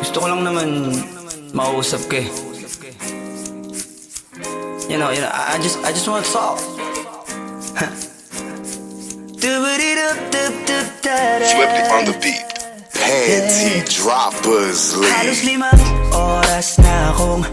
Gusto ko lang naman mausap ka eh. You know, I just want to talk. Swifty on the beat. Panty droppers Halos lead. 5 oras na akong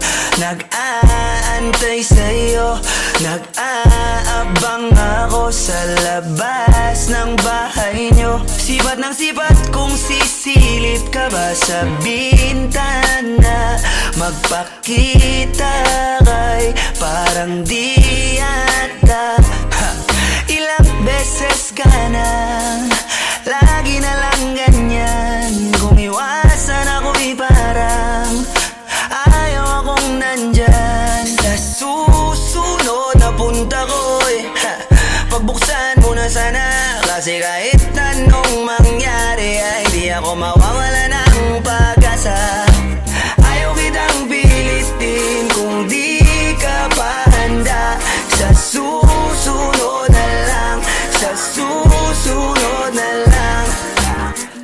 nag-aantay sa'yo. Nag-aabang ako sa labas ng bahay nyo. Sipat ng sipat kung sisilip ka ba sa bintana. Magpakita kay parang di yata. Ilang beses ka na, lagi na lang ganyan. Kung iwasan ako'y parang ayaw akong nandyan. Sa susunod na punta ko'y pagbuksan mo na sana. Kasi kahit anong mangyari ay di ako mawawala ng pag-asa. Ayaw kitang pilitin kung di ka pa handa. Sa susunod na lang, sa susunod na lang.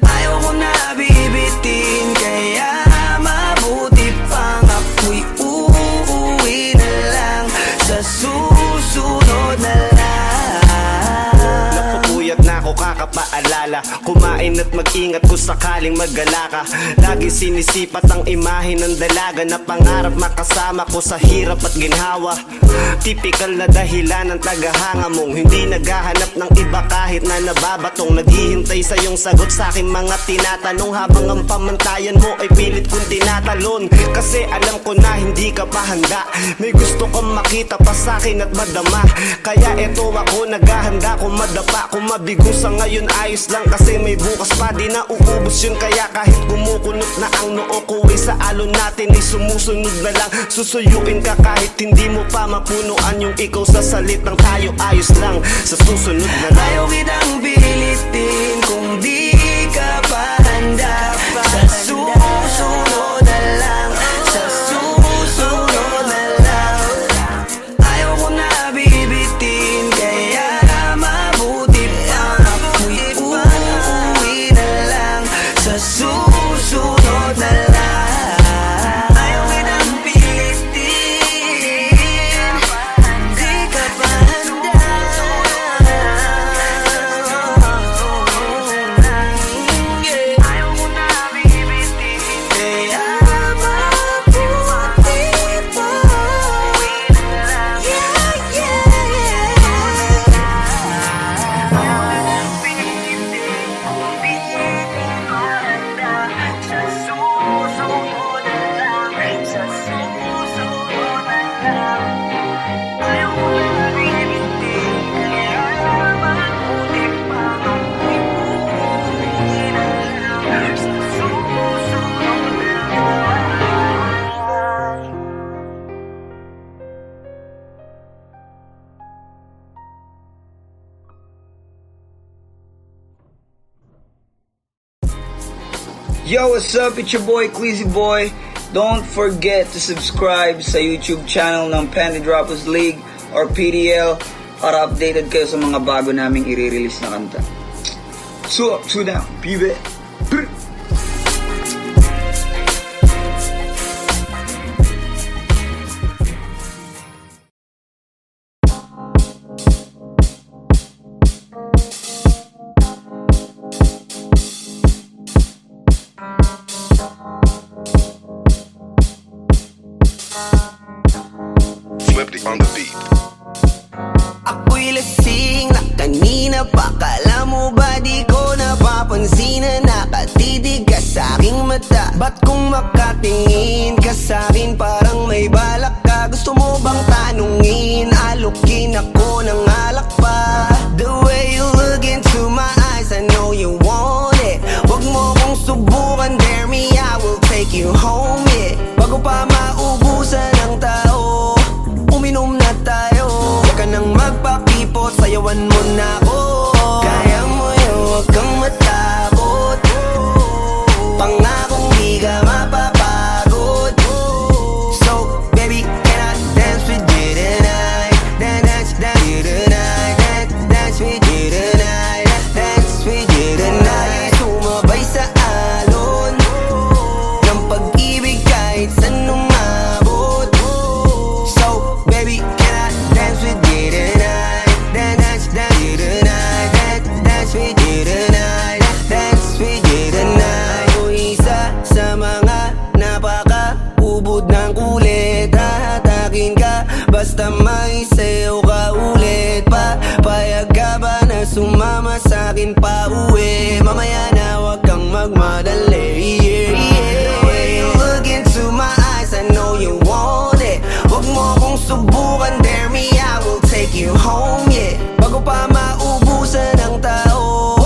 Ayaw ko na bibitin, kaya mabuti pang ako'y uuwi na lang. Sa susunod na lang. Napupuyat na ako kakapaalala. Kumain at mag-ingat kung sakaling mag-gala ka. Lagi sinisipat ang imahe ng dalaga na pangarap makasama ko sa hirap at ginhawa. Tipikal na dahilan ng tagahanga mong hindi naghahanap ng iba kahit na nababatong. Naghihintay sa iyong sagot sa aking mga tinatanong, habang ang pamantayan mo ay pilit kong tinatalon. Kasi alam ko na hindi ka pa handa. May gusto kang makita pa sa akin at madama. Kaya eto ako naghahanda, kung madapa, kung mabigo sa ngayon ayos lang. Kasi may bukas pa, di na uubos yun. Kaya kahit kumukunot na ang noo ko ay sa alon natin ay sumusunod na lang. Susuyuin ka kahit hindi mo pa mapunuan yung ikaw sa salitang tayo ayos lang. Sa susunod na lang. Ayaw kitang pilitin kung di ka pa handa. Sa susunod na lang, sa susunod na lang. Ayaw ko na bibitin, kaya mabuti pa ako'y uuwi na lang. Sa susunod na lang. Ayaw kitang pilitin, di ka pa handa. Ayaw ko na bibitin, kaya mabuti pa uuwi na lang. Yo, what's up? It's your boy, Queasy Boy. Don't forget to subscribe sa YouTube channel ng Panty Droppers League or PDL para updated kayo sa mga bago naming i-release na kanta. So up, so down, pibe. Swifty on the beat. Ako'y lasing na kanina pa. Kala mo ba di ko napapansin na nakatitig ka sa aking mata? Ba't kung makatingin ka sa akin parang may balak ka? Gusto mo bang tanungin? Alukin ako ng alak pa. The way you look into my eyes, I know you want it. Wag mo kong subukan, dare me, I will take you home, yeah. Bago pa maubusan ng tao, uminom na tayo. Huwag ka nang magpakipot, sayawan mo na ako. Kaya mo yun, huwag kang matakot. Pangakong di ka mapapagod. So, baby, can I dance with you tonight? Dance with you akin pa uwi. Mamaya na wag kang magmadali. The way you look into my eyes, I know you want it. Huwag mo kong subukan, dare me, I will take you home, yeah. Bago pa maubusan ng tao,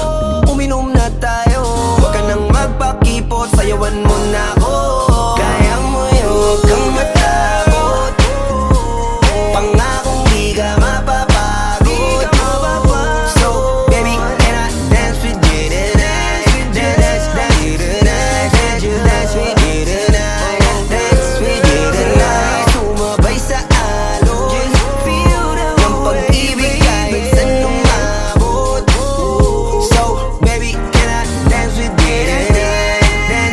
uminom na tayo. Huwag ka nang magpakipot, sayawan mo na ako. Kaya mo yun, huwag kang matakot. Pangakong di ka mapapagod. So, baby, can I dance with you tonight? Dance with you tonight. Dance with you tonight. Dance with you tonight. Sumabay sa alon ng pag-ibig kahit saan umabot. So, baby, can I dance with you tonight?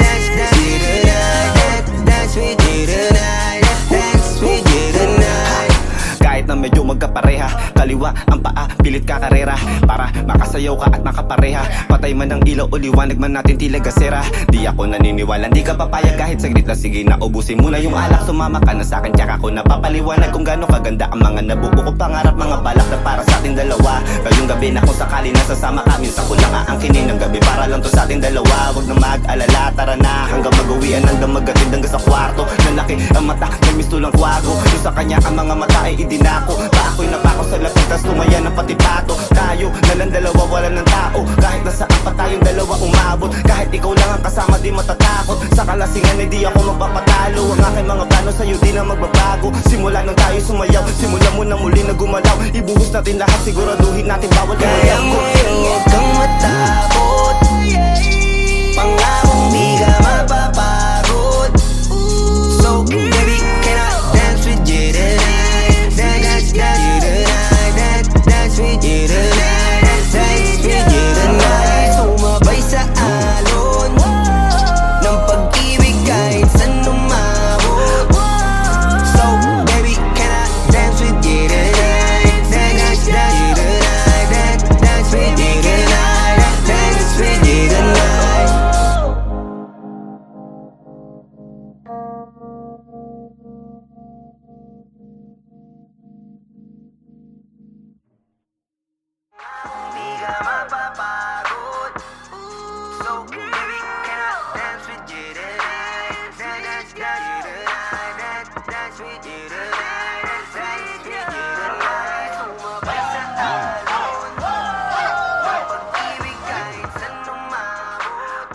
Dance with you tonight. Dance with you tonight. Dance with you tonight. Kahit na medyo magkapareha, kaliwa ang paa, pilit ka karera para makasayaw ka at makapareha. Patay man ang ilaw o liwanag man natin tila gasera. Di ako naniniwala, di ka papayag kahit saglit na. Sige na, ubusin mo na yung alak, sumama ka na sa'kin. Tsaka ko napapaliwanag kung gaano kaganda ang mga nabuo ko pangarap, mga balak na para sa ating dalawa. Ngayong gabi na kung sakali nasasama ka, minsan ko lang aangkinin ng gabi para lang to sa ating dalawa. Huwag na mag-alala, tara na hanggang mag-uwian, hanggang magatid hanggang sa kwarto. Nalaki ang mata, may misto lang kwago. Yung sa kanya ang mga mata ay idinako. Pa ako'y napako sa lapit, tas tumaya ng pati pato. Tayo na lang dalawa, wala ng tao. Kahit nasaan pa tayong dalawa umabot. Kahit ikaw lang ang kasama, di matatakot. Sa kalasingan ay di ako magpapatalo. Ang aking mga plano sa'yo di na magbabago. Simula nang tayo sumayaw, simula mo na muli na gumalaw. Ibuhos natin lahat, siguraduhin natin bawat Kaya mo yun, huwag kang matakot. Pangakong di ka mapapagod. So, baby, can I dance with you tonight? Dance with you tonight. Dance with you tonight. Dance with you tonight. Sumabay sa alon ng pag-ibig kahit saan umabot. So, baby, can I dance with you tonight? Dance with you tonight. Dance with you tonight. Dance with you tonight. Di ka mapapagod. So, baby, can I dance with you tonight? Dance with you tonight. Dance with you tonight. Dance with you tonight. Sumabay sa alon ng pag-ibig kahit saan umabot.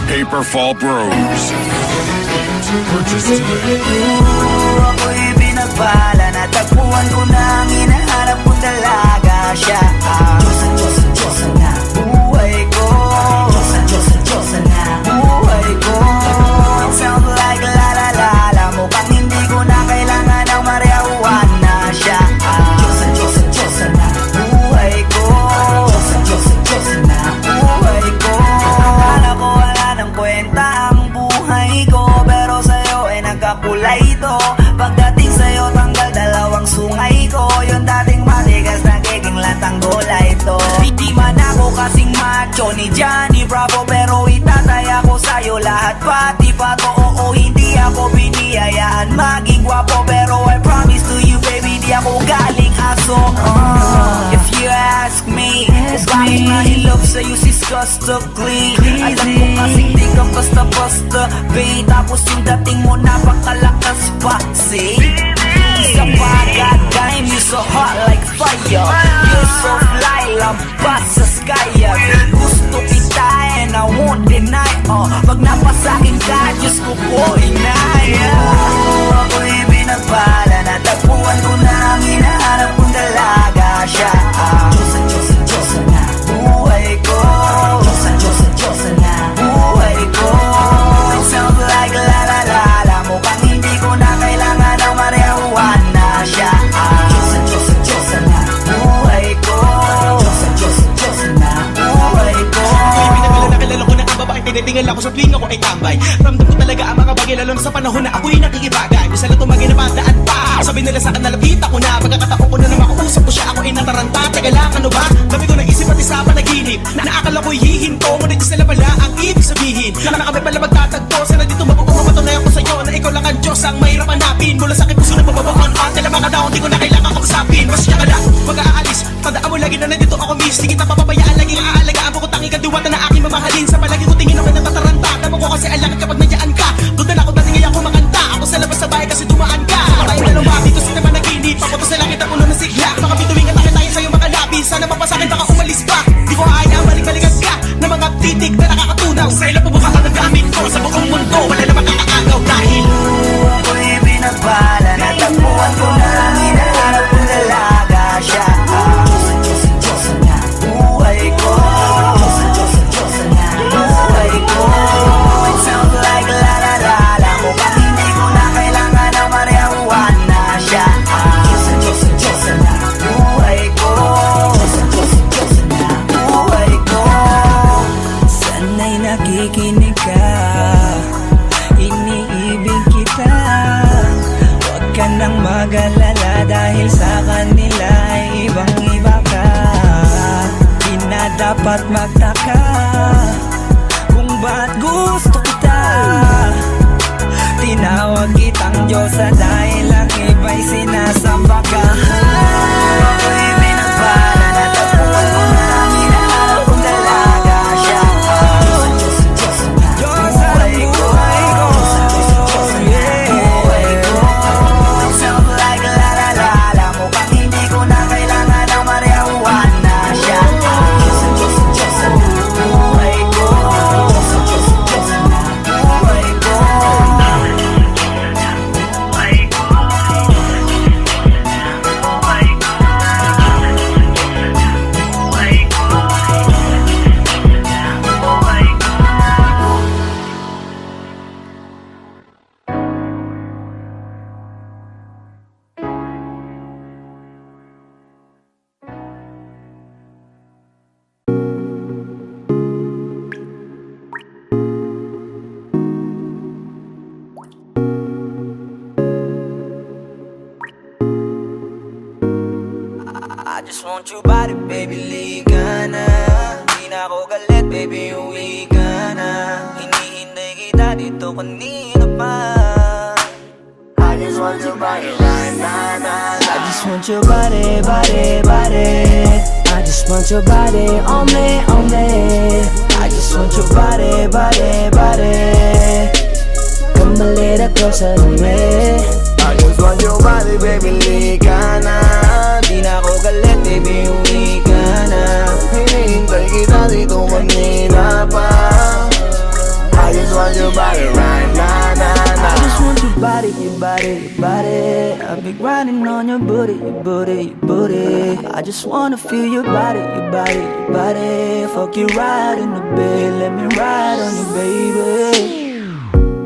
Paperfall Bros. Purchase today. Ako'y binagpala, natagpuan ko na ang hinahanap kong dalaga. Siya ang Diyosa na buhay ko. Diyosa na buhay ko. It sounds like la la la la. Mukhang hindi ko na kailangan ng marijuana. Siya ang Diyosa na buhay ko. Diyosa na buhay ko. Akala ko wala ng kwenta ang buhay ko, pero sa'yo ay nagkakulay ito. Pagdating sa'yo tanggal dalawang sungay ko. Yung dating matigas nagiging latang gulay ito. Di man ako kasing macho ni Johnny Bravo, pero itataya ko sa'yo lahat pati pato. Oo, hindi ako biniyayaan maging gwapo, pero I promise to you baby, di ako galing aso. If you ask me, bakit nahilog sa'yo sis customly? Alam ko kasing di ka basta-basta, babe. Tapos yung dating mo napakalakas pa, see? Isa pa, goddamn, you so hot like fire. You're so fly, lampas sa sky. Gusto kita and I won't deny. Pag napasakin ka, Diyos ko po inay. Ako'y binagpala, natagpuan ko na ang hinahanap kong dalaga. Siya ang Diyosa na buhay ko. Diyosa na buhay ko. It sounds like la la la la. Mukhang hindi ko na kailangan ng marijuana. Siya ang Diyosa na buhay ko. Diyosa na buhay ko. Kilala ko na ang babaeng tinitingal ako sa tuwing ako ay tambay. Ramdam ko talaga ang mga bagay lalo na sa sa panahon na ako'y nakikibagay. Bisa lang tumagin na padaan pa. Sabi nila sa'kin nalapit ako na. Pagkakataon ko na na makausap ko siya, ako'y nataranta. Teka lang, ano ba? Dami ko naisip pati sa panaginip. Naakala ko'y hihinto, ngunit sila pala ang ibig sabihin. Na kami pala magtatagpo. Sana dito mapatunay ako sa'yo na ikaw lang ang Diyos ang mahirap hanapin. Mula sa aking puso na mababaon pa. Tila mga daon, di ko na kailangan kausapin. Masya ka lang, mag-aalis. Tandaan mo lagi na nandito ako miss. Di kita papabayaan, laging aalagaan mo ko tanging kadiwata na aking mamahalin. Sa palagi ko tingin ako natataranta. Tama ko kasi alakad kapag nandiyan ka. Doon na ako dati ngayon kumakanta. Ako sa labas sa bahay kasi dumaan ka. Tayong dalawa dito sa naman naginip. Ako to sa langit ang ulo ng sigla. Baka bituwing at tayo sa'yo makalapin. Sana mapasakin baka umalis pa. Di ko kaya balik-balikan ka ng mga titik na nakakatunaw. Sa ilang pubuka ang nagamit ko sa buong mundo. Wala na makakaagaw dahil Ako'y binabala, natagpuan ko na ang hinahanap kong dalaga siya. Diyos na buhay ko. Diyos na buhay ko. It sounds like la la la la. Mukhang hindi ko na kailangan ng marijuana siya. Diyos na buhay ko. Diyos na buhay ko. Sana'y nakikinig ka, iniibig kita. Huwag ka nang mag-alala dahil sa kanila ay ibang-iba ka. Di na dapat magtaka kung ba't gusto kita. Tinawag kitang Diyosa dahil ang iba'y sinasamba ka. Ako'y binabala, natagpuan ko na ang hinahanap kong dalaga siya. Diyos ang buhay ko. Buhay ko. It sounds like la la la la. Mukhang hindi ko na kailangan ng marijuana siya. Diyos ang buhay ko. Diyos ang buhay ko. I just want your body, baby, liga na. Di na ako galit, baby, uwi ka na. Hinihintay kita dito kanina pa. I just want your body right now, nah, nah. I just want your body, body, body. I just want your body on me, on me. I just want your body, body, body. Come a little closer to me. I just want your body, baby, liga na. Di na ako galit, baby, uwi ka na. Hinihintay kita dito kanina pa. I just want your body right now, nah, nah. I just want your body, your body, your body. I've been grinding on your booty, your booty, your booty. I just wanna feel your body, your body, your body. Fuck you right in the bed, let me ride on you, baby.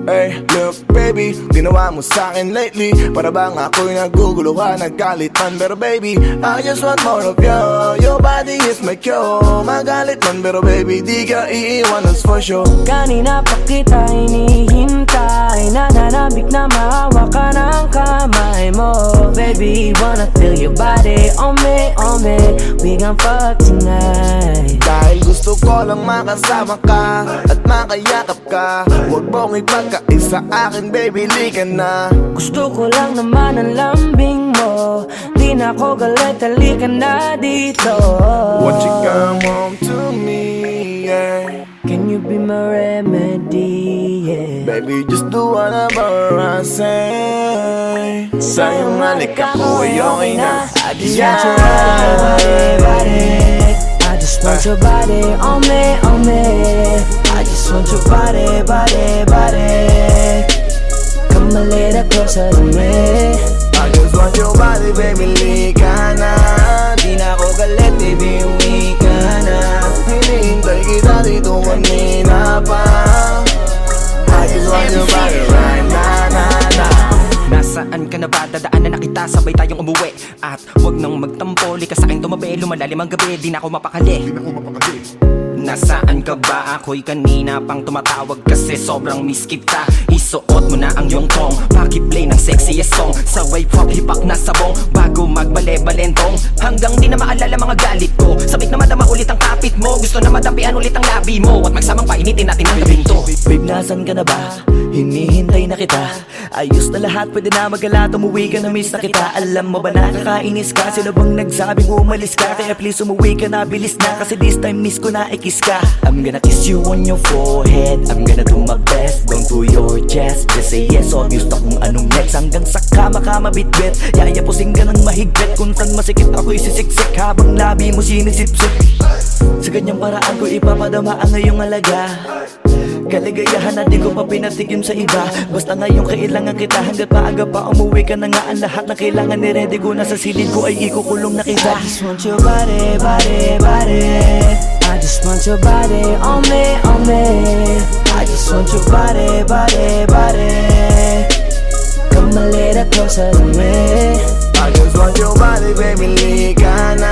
Hey, look baby, ginawa mo sa'kin lately. Para bang ako'y naguguluhan, naggalit man. Pero baby, I just want more of you. Your body is my cure. Magalit man, pero baby, di ka iiwan, that's for sure. Kanina pa kita hinihintay, nananabik na mahawa ka ng kamay mo. Baby, wanna feel your body on me, on me. We gon' fuck tonight. Dahil gusto ko lang makasama ka at makayakap ka. Huwag mong ipagkaisa akin, baby, liga na. Gusto ko lang naman ang lambing mo. Di na ako galit, halika na dito. Won't you come home to me, yeah. Can you be my remedy, yeah. Baby, just do whatever I say. Sa'yong halik ako ay okay na. I just want your body, body. I just want your body on me, on me. I just want your body, body, body. Come a little closer to me. I just want your body, baby, liga na. Di na ako galit, baby, uwi ka na. Hinihintay kita dito kanina pa. I just want your body right now, nah, nah. Nasaan ka na ba? Dadaanan na kita, sabay tayong umuwi. At wag nang magtampo, lika sa'king tumabi. Lumalalim ang gabi, di na ako mapakali. Nasaan ka ba? Ako'y kanina pang tumatawag kasi sobrang miss kita. isuot mo na ang iyong tong. Pakiplay ng sexiest song sa wave hop hipak na sabong, bago magbale-balentong, hanggang di na maalala mga galit ko. Sabik na madama ulit ang kapit mo, gusto na madapian ulit ang labi mo, at magsamang painitin natin ang gabing to. Babe, nasan ka na ba? Hinihintay na kita. Ayos na lahat, pwede na magalat. Umuwi ka na, miss na kita. Alam mo ba nakakainis ka? Sino bang nagsabing umalis ka? Kaya please umuwi ka na, bilis na. Kasi this time miss ko na ikis ka. I'm gonna kiss you on your forehead. I'm gonna do my best, down to your chest. Just say yes, obvious na kung anong next. Hanggang sa kama ka mabitbit. Yayapusing ka ng mahigpit. Kung saan masikip ako isisiksik, habang labi mo sinisipsip. Sa ganyang paraan ko ipapadama ang iyong alaga. Kaligayahan na di ko pa pinatigim sa iba. Basta ngayon kailangan kita, hanggat maaga pa umuwi ka na nga. Ang lahat na kailangan ni-ready ko na sa silid ko ay ikukulong na kita. I just want your body, body, body. I just want your body on me, on me. I just want your body, body, body. Come a little closer to me. I just want your body, baby, lika na.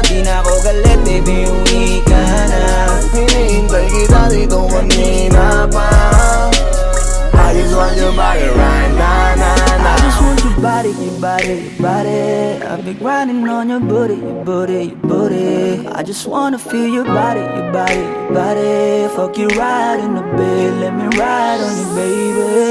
Di na ako galit, baby, uwi ka na. Hinihintay kita dito kanina pa. I just want your body right now, I just want your body, your body, your body. I've been grinding on your booty, your booty, your booty. I just wanna feel your body, your body, your body. Fuck you right in the bed, let me ride on you, baby.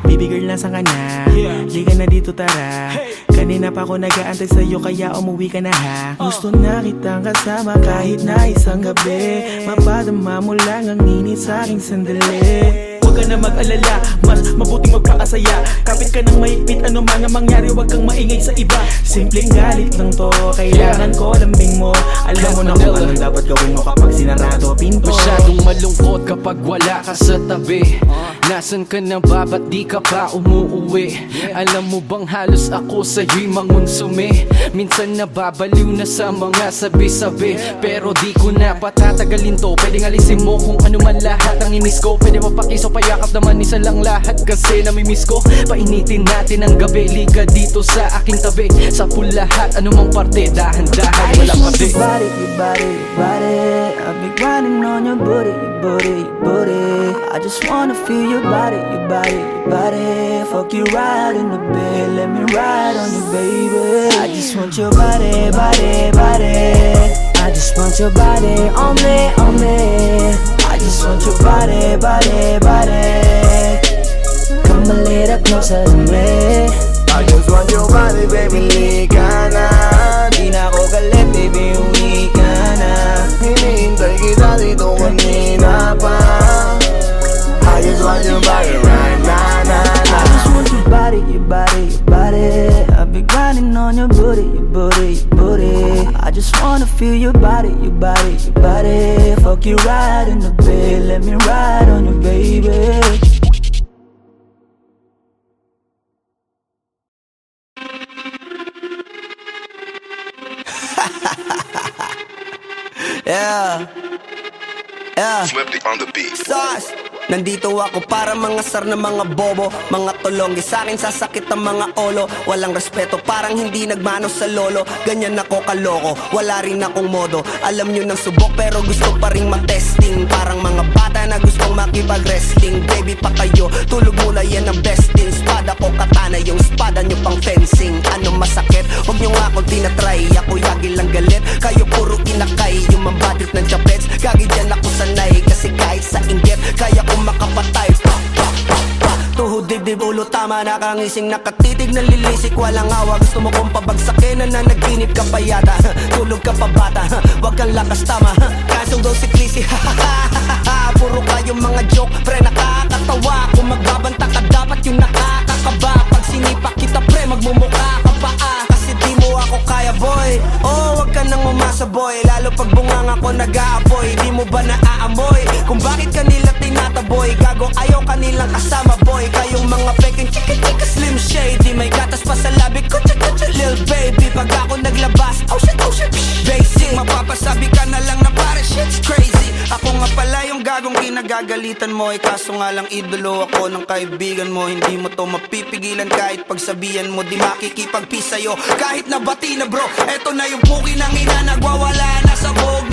Baby girl, nasa ka na? Di ka na dito, tara. Kanina pa ako nag-aantay sa'yo, kaya umuwi ka na ha. Gusto na kitang kasama kahit na isang gabi. Mapadama mo lang ang init sa'king sandali. Huwag ka na mag-alala, mas mabuting magpakasaya. Kapit ka ng mahigpit, ano man ang mangyari, huwag kang maingay sa iba. Simpleng galit lang to, kailangan ko lambing mo. Alam mo na kung anong dapat gawin mo kapag sinarado pinto. Masyadong malungkot kapag wala ka sa tabi. Nasaan ka na ba, ba't di ka pa umuuwi? Alam mo bang halos ako sa'yo'y mangonsume. Minsan nababaliw na sa mga sabi-sabi, pero di ko na patatagalin to. Pwedeng alisin mo kung ano man lahat ang inis ko. Pwede mapakiso, payakap naman isa lang lahat, kasi namimiss ko. Painitin natin ang gabi, liga dito sa aking tabi. Sa lahat, anumang parte, dahan-dahan, walang pati. Your body, your body, your body. I've been grinding on your booty, your booty, your booty. I just wanna feel your body, your body, your body. Fuck you right in the bed, let me ride on you, baby. I just want your body, body, body. I just want your body on me, on me. I just want your body, body, body. Come a little closer to me. I just want your body, baby, lika na. Di na ako galit, baby, uwi ka na. Hinihintay kita dito kanina pa. I just want your body right now, I just want your body, your body, your body. I've been grinding on your booty, your booty, your booty. I just wanna feel your body, your body, your body. Fuck you right in the bed, let me ride on you, baby. Yeah. Swifty on the beat. Sauce. Nandito ako para mga sar na mga bobo, mga tolonggi sa akin sasakit ang mga olo. Walang respeto, parang hindi nagmano sa lolo. Ganyan ako kaloko, wala rin akong modo. Alam nyo ng subok pero gusto pa rin matesting. Parang mga bata na gustong makipag-wrestling. Baby pa kayo, tulog mula yan ang best in. Spada ko katana, yung spada nyo pang fencing. Ano masakit? Huwag nyo nga akong tinatry. Ako yagi lang galit, kayo puro inakay. Yung mambadrit ng chapets, gagi dyan ako sanay. Kasi kahit sa inggit, kaya ko makapatay. Tuhod, dibdib, ulo, tama, nakangising, nakatitig, nalilisik, walang awa. Gusto mo kong pabagsakin, nananaginip ka pa yata. Tulog ka pa bata, wag kang lakas tama. Kasong daw si Clissy, puro kayong mga joke, pre, nakakatawa. Kung magbabanta ka, dapat yung nakakakaba. Pag sinipa kita, pre, magmumukha ka pa kasi di mo ako kaya, boy. Oh, wag ka nang umasa, boy. Lalo pag bungang ako nag-aapoy, di mo ba naaamoy kung bakit kanila tinataboy? Gago, ayaw kanilang kasama, boy. Kayong mga peking chika-chika slim shady, may gatas pa sa labi ko, chika-chika lil baby. Pag ako naglabas, oh shit, basic. Mapapasabi ka na lang na pare shit's crazy. Ako nga pala yung gagong pinagagalitan mo ay kaso nga lang idolo ako ng kaibigan mo. Hindi mo to mapipigilan kahit pagsabihan mo, di makikipagpis sa'yo kahit nabati na bro. Eto na yung puki ng ina, nagwawala na sabog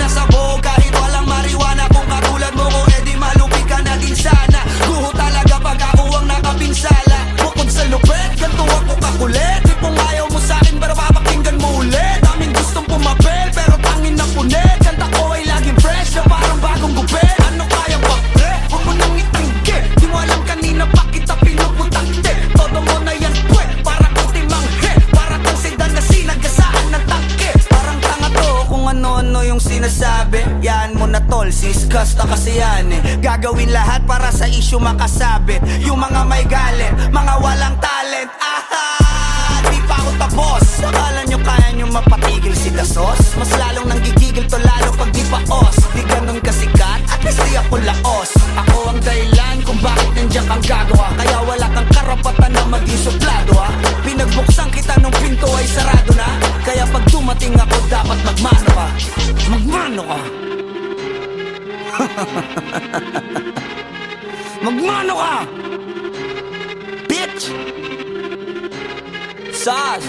kahit walang mariwana. Kung katulad mo ko, edi malupi ka na din sana. Guho talaga pag ako ang nakapinsala. Bukod sa lupet, ganito ako kakulit. Di kung ayaw mo sa'kin, pero papakinggan mo ulit. Daming gustong pumapel, pero tangin na punit. Kanta ko ay laging fresh na parang bagong gupit. Ano kaya ba, pre? Huwag mo nang itingge. Di mo alam kanina pa kita pinuputante. Todo mo na yan, pwe, para kang timanghe. Para kang sedan na sinagasaan ng tangke. Parang tanga to kung ano-ano yung sinasabi. Yan mo na tol, siskas na kasi yan eh. Gagawin lahat para sa issue makasabit. Yung mga may galit, mga walang talent. Aha! Di pa ako tapos. Akala nyo kaya nyo mapatigil si Dasos? Mas lalong nanggigigil to lalo pag di pa os. Di ganun kasikat, at least di ako laos. Ako ang dahilan kung bakit nandiyan kang gagawa. Kaya wala kang karapatan na maging suplado ha. Pinagbuksan kita nung pinto ay sarado na. Kaya pag dumating ako dapat magmano ka. Magmano ka. Magmano ka, bitch. Sas.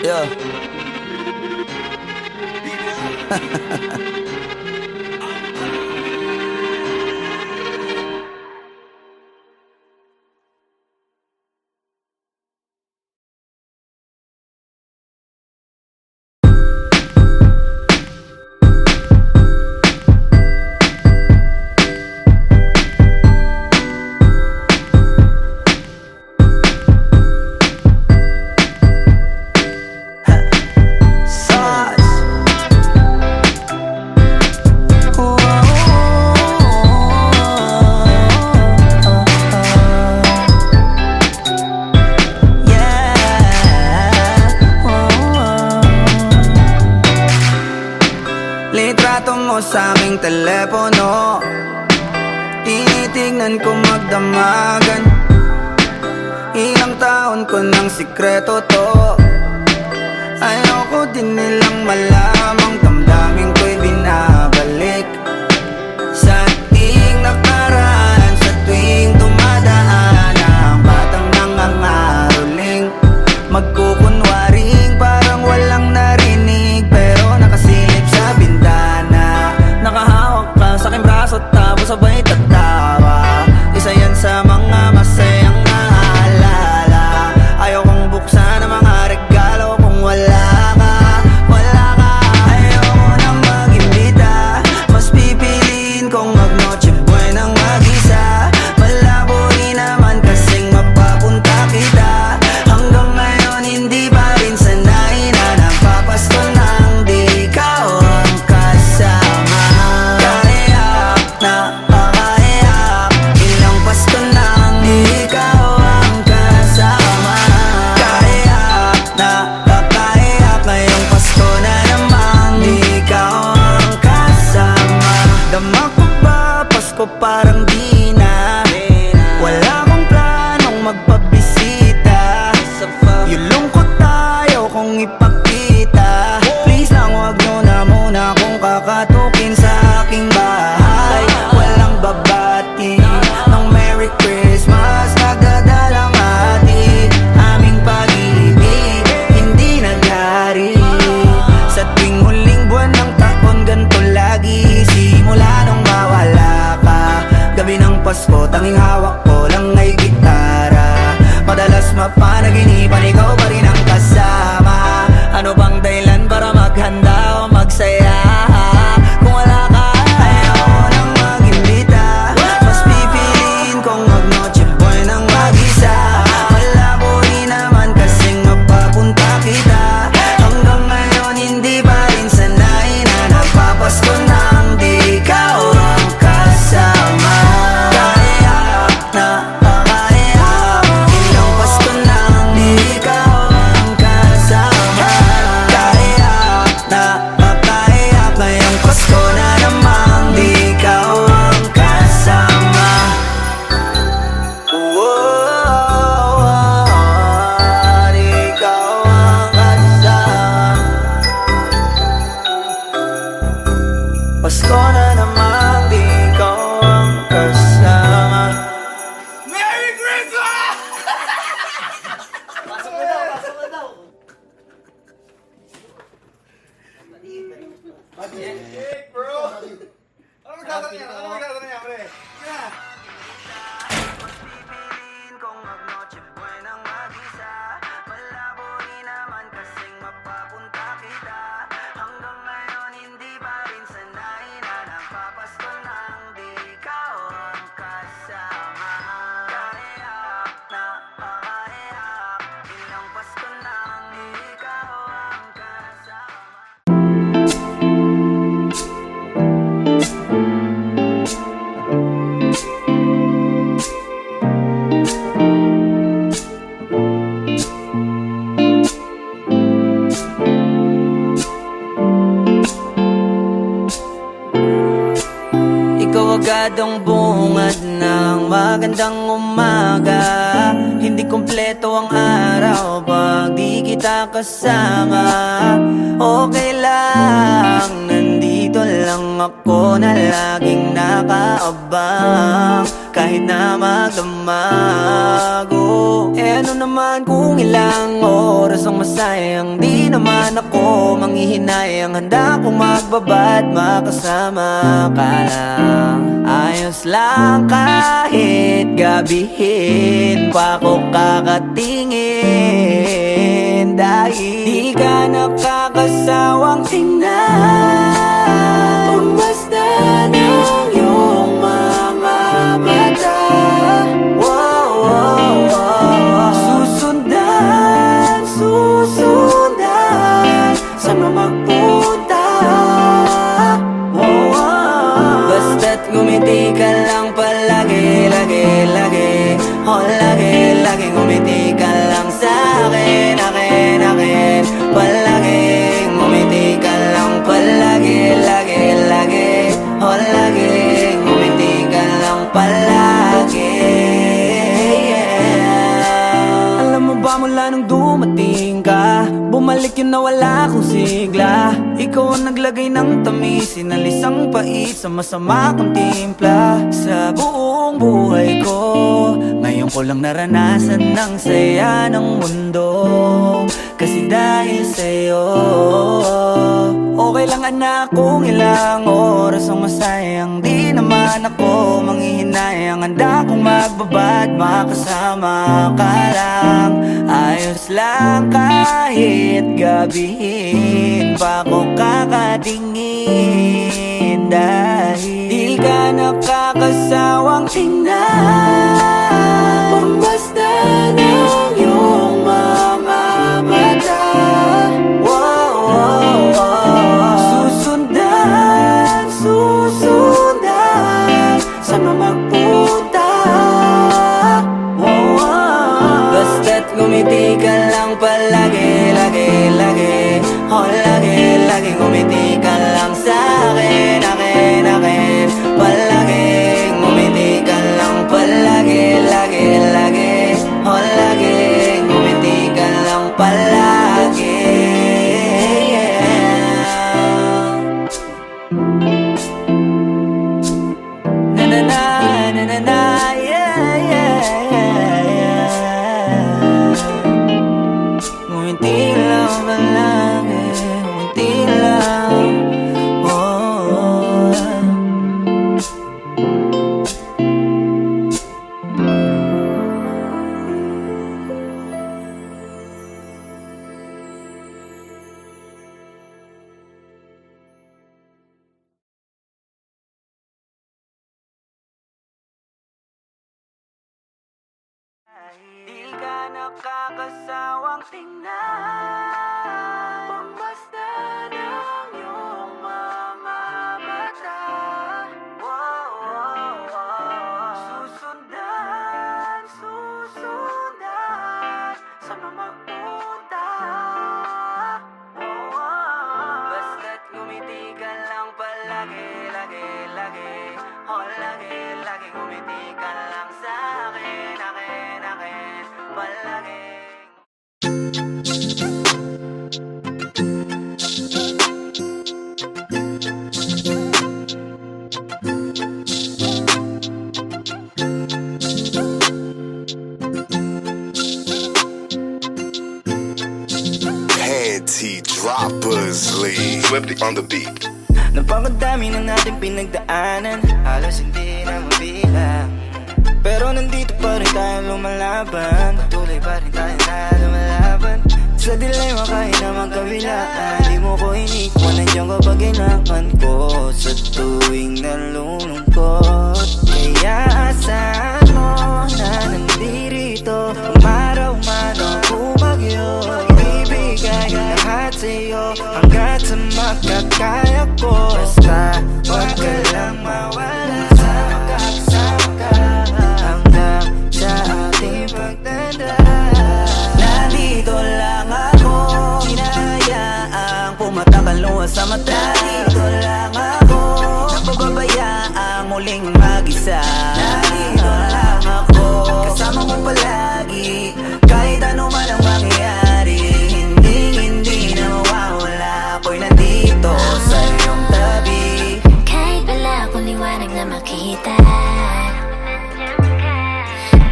Yeah. Litrato mo sa aming telepono, tinitignan ko magdamagan. Ilang taon ko ng sikreto to. Ayoko din nilang malamang damdamin ko'y binabalik. Sa ating nakaraan, sa tuwing dumadaan ang batang nangangaroling, magkukunwaring parang walang narinig, pero nakasilip sa bintana. Nakahawak ka sa aking braso tapos sabay tatawa. Isa yan sa mga masayang naalala. Ayaw kong buksan ang mga regalo kung wala ka, wala ka. Ayaw Merry Christmas! Pipiliin kong mag-noche buenang mag-isa. Malabo rin naman kasing mapapunta kita. Hanggang ngayon hindi pa rin sanay na nagpapasko nang di ikaw ang kasama. Kaiyak na pakaiyak, ilang Pasko nang di ikaw ang kasama. Ikaw agad ang bungad ng magandang umaga. Hindi kumpleto ang araw pag di kita kasama. Okay lang, nandito lang ako na laging nakaabang. Kahit na magdamago, ano naman kung ilang oras ang masayang. Di naman ako manghihinayang, handa kong magbabad makasama ka lang. Ayos lang kahit gabihin pa ko kakatingin. Dahil di ka nakakasawang tingnan, basta ng iyong mga mata. Wow, wow, wow. Susundan, susundan, saan mo magpunta? Wow, wow. Basta't ngumiti ka lang palagi, lagi, lagi. Oh, lagi, lagi ngumiti ka lang sa'kin, akin, akin. Palagi, ngumiti ka lang palagi, lagi, lagi. Oh, lagi, ngumiti ka lang palagi, yeah. Alam mo ba mula nung dumating ka, bumalik yun na wala akong sigla. Ikaw ang naglagay ng tamis, sinalis ang pait sa masama kong timpla. Sa buong buhay ko, ngayon ko lang naranasan ng saya ng mundo. Kasi dahil sa'yo, okay lang anak kung ilang oras ang masayang. Di naman ako manghihinayang, handa kong magbabad makasama ka lang. Ayos lang kahit gabihin pa ko kakatingin. Dahil di ka nakakasawang tingnan, basta ng iyong mga mata. Wow, wow, wow. Susundan, susundan, saan mo magpunta? Wow, wow. Basta't ngumiti ka lang palagi, lagi, lagi. Oh, lagi, lagi ngumiti ka lang sa'kin, akin, akin. Palagi, ngumiti ka lang palagi, lagi, lagi. Oh, lagi, ngumiti ka lang palagi, yeah. Na na na, na na na, yeah, yeah, yeah, yeah. Ngumiti lang palagi, ngumiti lang, oh. Di ka nakakasawang tingnan, basta ng iyong mga mata. Wow, wow, wow. Susundan, susundan, saan mo magpunta? Wow, wow. Basta't ngumiti ka lang palagi, lagi, lagi. Oh, lagi, lagi ngumiti ka lang sa'kin, akin, akin. Palagi. Swifty on the beat. Napakadami na natin pinagdaanan, halos hindi na mabilang. Pero nandito pa rin tayo lumalaban, patuloy pa rin tayo na lumalaban. Sa dilema kahit na magkabilaan, di mo ko inikwan, nandiyan ka pag kailangan ko. Sa tuwing nalulungkot, kaya asahan mo na nandirito. Umaraw man o bumagyo, ibibigay lahat sa'yo hanggat sa makakaya ko. Basta wag ka lang mawala, kasama ka hanggang sa ating pagdadaan. Nandito lang ako, hinahayaang pumatak ang luha sa mata. Nandito lang ako, napababayaang muling mag-isa. Nandito lang ako, kasama mo palagi, kahit ano man ang mangyayari. Hindi na mawawala, ako'y nandito sa iyong tabi. Kahit wala akong liwanag na makita,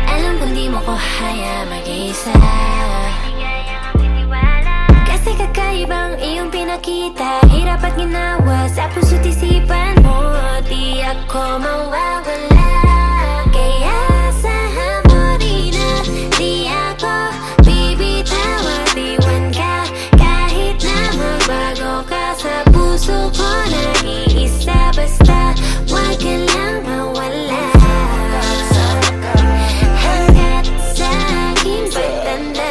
alam kong di mo ko haya mag-isa. Kasi kakaibang iyong pinakita, hirap at ginawa sa puso't isipan mo. Di ako mawawala, kaya asahan mo rin na di ako bibitaw at iwan ka. Kahit na magbago ka sa puso ko, nag-iisa. Basta wag ka lang mawala hanggat sa aking pagtanda.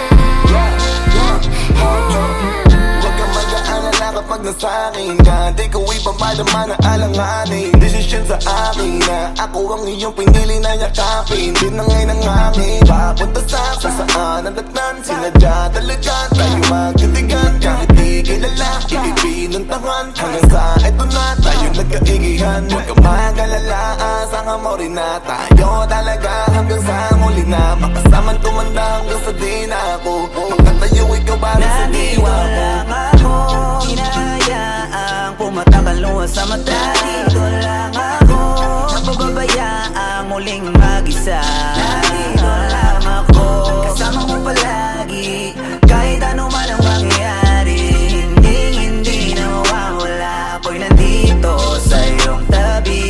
Huwag kang mag-aalala kapag nasa akin ka, di ko ipapadama na alanganin. Desisyon sa akin na ako ang iyong pinili na yakapin. Di na ngayon ang hangin, papunta sa kung saan ang datnan. Sinadya talaga tayo magtitigan, kahit di kilala, ipipinuntahan. Hanggang sa eto na tayo nagkaigihan. Huwag kang mag-alala, asahan mo rin na tayo talaga hanggang sa muli na makasamang tumanda hanggang sa di na ako magkatayo ikaw para sa Nandito diwa ko. lang ako, hinahayaang pumatak ang luha sa mata. Nandito lang ako, napababayaang muling mag-isa. Nandito lang ako, kasama mo palagi, kahit ano man ang mangyayari. Hindi na mawawala, ako'y nandito sa iyong tabi.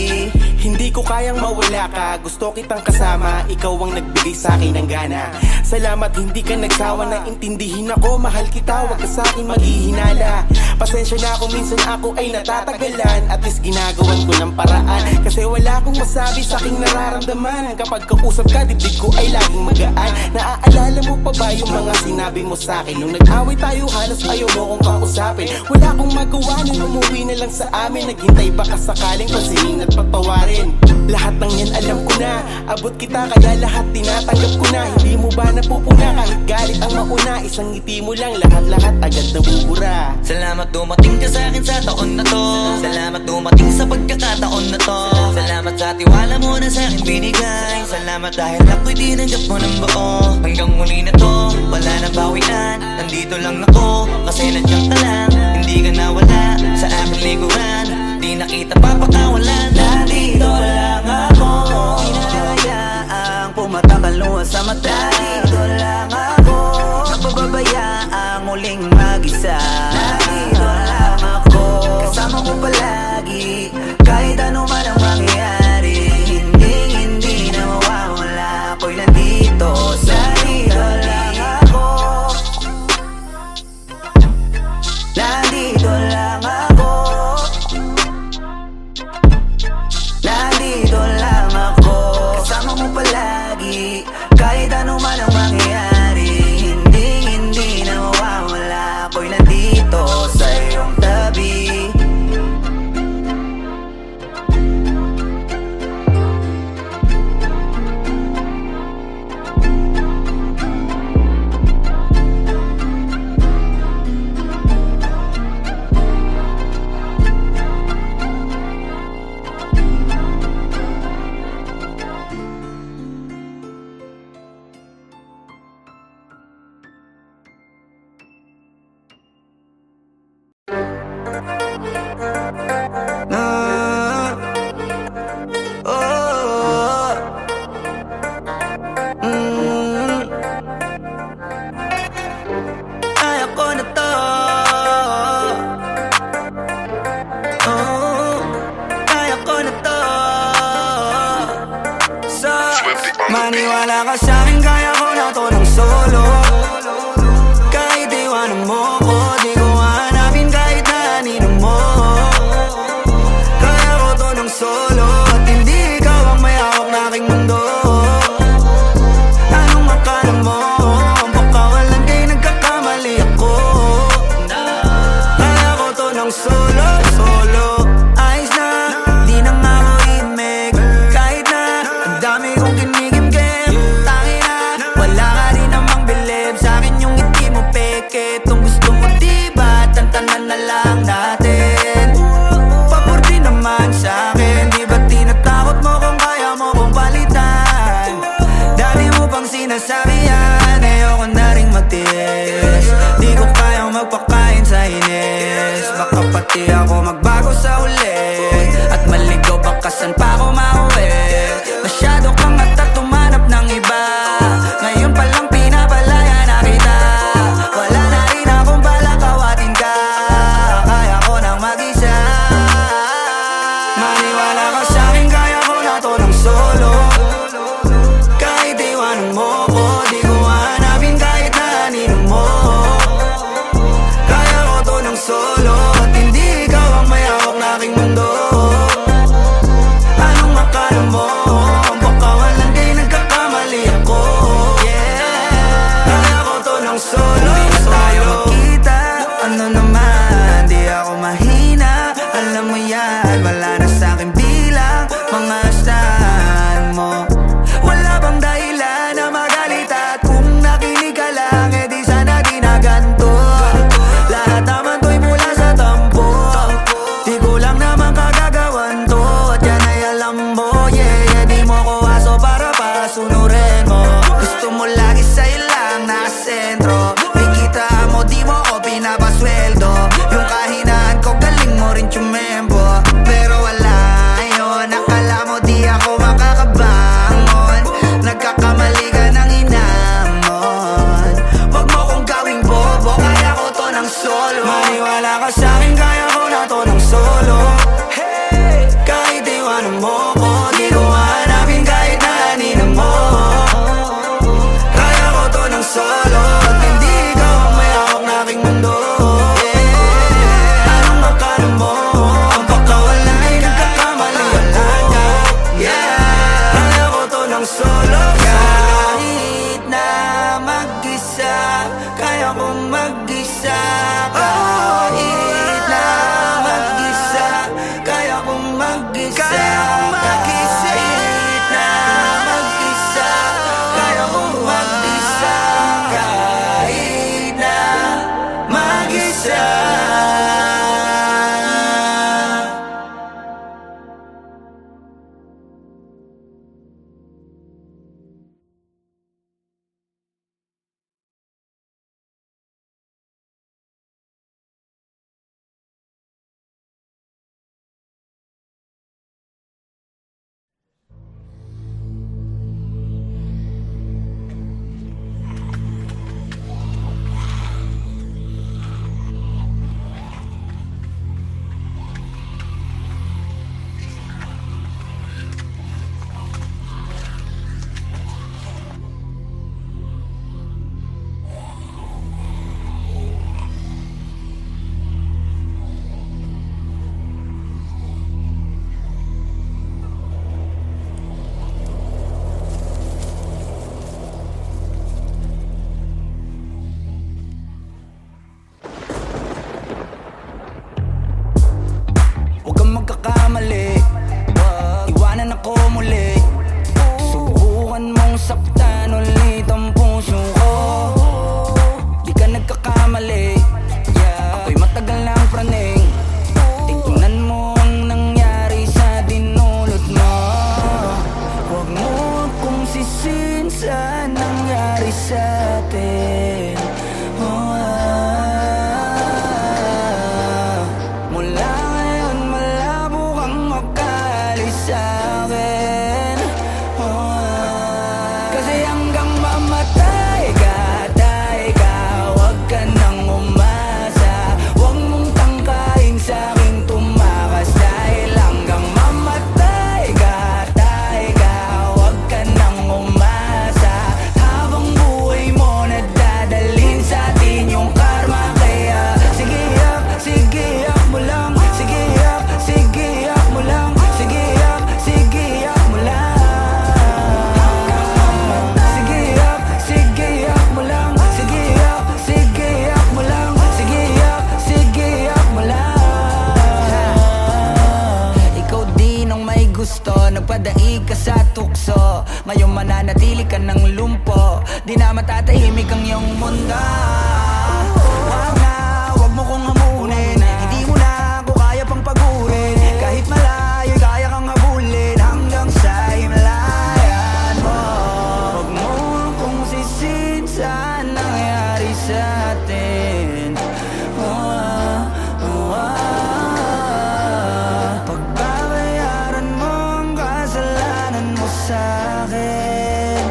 Hindi ko kayang mawala ka, gusto kitang kasama. Ikaw ang nagbigay sa akin ng gana. Salamat hindi ka nagsawa na intindihin ako. Mahal kita, wag ka sa akin maghihinala. Pasensya na kung minsan ako ay natatagalan. At least ginagawan ko ng paraan, kasi wala akong masabi sa aking nararamdaman. Kapag kausap ka, dibdib ko ay laging magaan. Naaalala mo pa ba yung mga sinabi mo sa akin? Nung nag-away tayo, halos ayaw mo kong kausapin. Wala akong magawa nung umuwi na lang sa amin. Naghintay baka sakaling pasingin at patawarin. Lahat ng yan alam ko na, abot kita kaya lahat tinatanggap ko na. Hindi mo ba napupuna kahit galit ang mauna? Isang ngiti mo lang, lahat-lahat agad nabubura. Salamat dumating ka sa akin sa taon na to. Salamat dumating sa pagkakataon na to. Salamat sa tiwala mo na sa akin binigay. Salamat dahil ako'y tinanggap mo ng buo. Hanggang muli na to, wala nang bawian. Nandito lang ako, kasi nandiyan ka lang. Hindi ka nawala sa aking likuran. Di na kita papakawalan. Nandito lang ako, hinahayaang pumatak ang luha sa mata. Nandito lang ako, napababayaang muling mag-isa. Nandito lang ako, kasama mo palagi, kahit ano man ang mangyayari. Hindi na mawawala, ako'y nandito sa nandito lang ako. Nandito lang ako, nandito lang ako, kasama mo palagi, kahit ano man ang mangyayari. Hindi na mawawala, ako'y nandito sa iyong tabi. ka sa'kin, kaya ko na to ng solo. Kahit iwanan mo ko, di ko hanapin kahit na anino mo. Kaya ko to ng solo, at hindi ikaw ang may hawak na aking mundo. Anong akala mo? Baka walang kayo nagkakamali ako. Kaya ko to ng solo, solo. Ayos na, di na nga ako imig. Kahit na, ang dami kong kinigim-gim. Tangi na, wala ka rin namang bilib. Sa'kin yung ngiti mo peke. Kung gusto mo diba, tantanan na lang natin. Pabordi naman sa'kin, di ba tinatakot mo kung kaya mo kong palitan? Dami mo pang sinasabi yan, ayoko na rin matiis. Di ko kayang magpakain sa inis. Baka pati ako magbago sa uli, at maligaw baka saan pa ako mauwi. Masyado kang at tumanap ng iba, ngayon palang pinapalaya na kita. Wala na rin akong balak awatin ka, kaya ko nang mag-isa. Maniwala ka sa'kin, kaya ko na to ng solo. Kahit iwanan mo ko, di ko hanapin kahit na anino mo. Kaya ko to ng solo, at hindi ikaw ang may hawak na aking mundo. Anong akala mo? Baka walang kayo nagkakamali ako. Kaya ko to ng solo, solo. Magkita, ano naman, di ako mahina. Alam mo yan, wala na sa'kin bilang mga stand mo. Wala bang dahilan na magalit, at kung nakinig ka lang, edi sana di na ganito. Lahat naman to'y mula sa tampo, di ko lang naman kagagawan to. At yan ay alam mo, yeah, di mo ko aso para pasunurin mo. Gusto mo lagi sa'yo lang nakasentro, pikita mo di mo ko pinapasweldo. Yung kahinaan ko galing mo rin tumempo, pero wala yun, akala mo di ako makakabangon. Nagkakamali ka ng hinamon, wag mo kong gawing bobo, kaya ko to ng solo. Maniwala ka sa'kin, kaya ko na to ng solo. Hey, kahit iwanan mo ko, di ko hanapin kahit na anino mo. Kaya ko to ng solo, at hindi ikaw ang may hawak na aking mundo. Anong akala mo? Baka wala ay nagkakamali ako. Kaya ko to ng solo. Kahit na mag-isa, kaya kong mag-isa. Kahit na mag-isa, kaya kong mag-isa. Kahit na mag-isa, kaya kong mag-isa. Kahit na mag-isa. Huwag kang magkakamali, iwanan ako muli. Subukan mong saktan ulit ang puso ko. Di ka nagkakamali, ako'y matagal ng praning. Tingnan mo ang nangyari sa dinulot mo. Huwag mo akong sisin sa nangyari sa atin. Mula ngayon malabo kang makalis sa'kin. Kasi hanggang mamatay ka, huwag ka nang umasa. Huwag mong tangkain sa'king tumakas. Dahil hanggang mamatay ka, huwag ka nang umasa. mananatili ka ng lumpo. Di na matatahimik ang iyong mundo. Wag na, wag mo kong hamunin. Hindi mo na ako kaya pang pagurin. Kahit malayo, kaya kang habulin hanggang sa himlayan mo. Wag mo akong sisin sa nangyari sa atin. Pagbabayaran mo ang kasalanan mo sa'kin,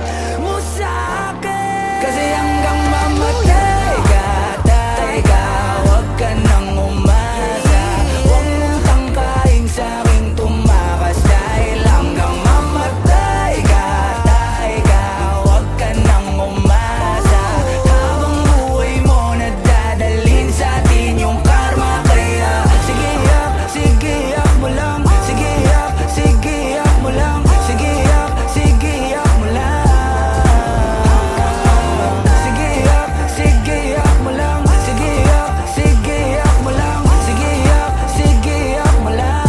kasi hanggang mamatay ka, huwag ka nang umasa. Huwag mong tangkain sa'king tumakas. Dahil hanggang mamatay ka, huwag ka nang umasa. Habang buhay mo nadadalhin sa atin yung karma. Kaya sige yak mo lang. Sige yak mo lang. Sige yak mo lang. Sige yak mo lang. Sige yak mo lang. Sige yak mo lang.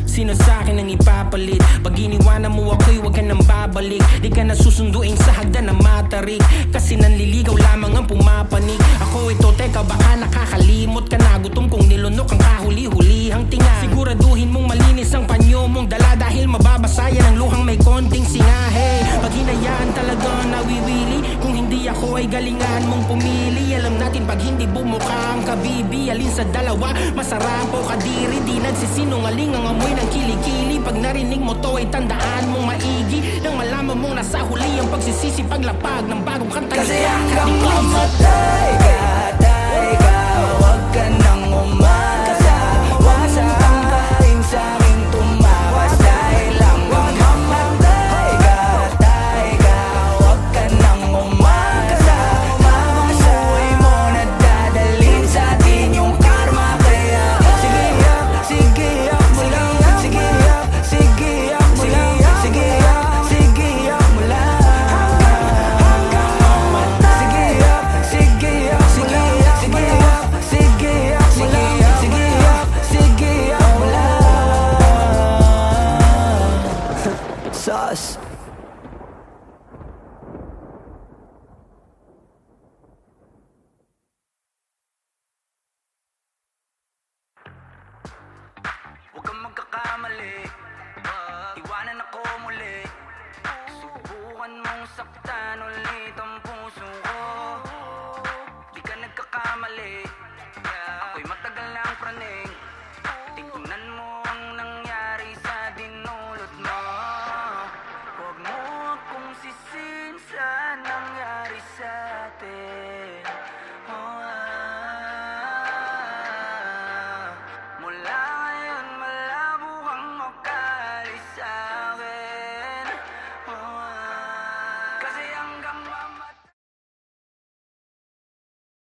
Sino sa'kin ang ipapalit? Pag iniwanan mo ako'y huwag ka nang babalik. Di ka na susunduin sa hagdan ng matarik, kasi nanliligaw lamang ang pumapanik. Ako ito, teka baka nakakalimot ka na. Gutom kong nilunok ang kahuli-hulihang tinga. Siguraduhin mong malinis ang panyo mong dala, dahil mababasa yan ang luhang may konting singahe. Pag hinayaan talaga nawiwili, kung hindi ako ay galingan mong pumili. Alam natin pag hindi bumuka ang kabibi, alin sa dalawa masarap o kadiri. Di nagsisinungaling ang amoy ng kilikili. Pag narinig mo to ay tandaan mong maigi, nang malaman mong nasa huli ang pagsisisi paglapag ng bagong kanta. Kasi hanggang mamatay ka, huwag ka nang umasa. Huwag mong tangkain sa'king tumakas. Dahil hanggang mamatay ka, huwag ka nang umasa. Habang buhay mo nadadalhin sa atin yung karma. Kaya sige yak mo lang. Sige yak mo lang. Sige yak mo lang. Sauce.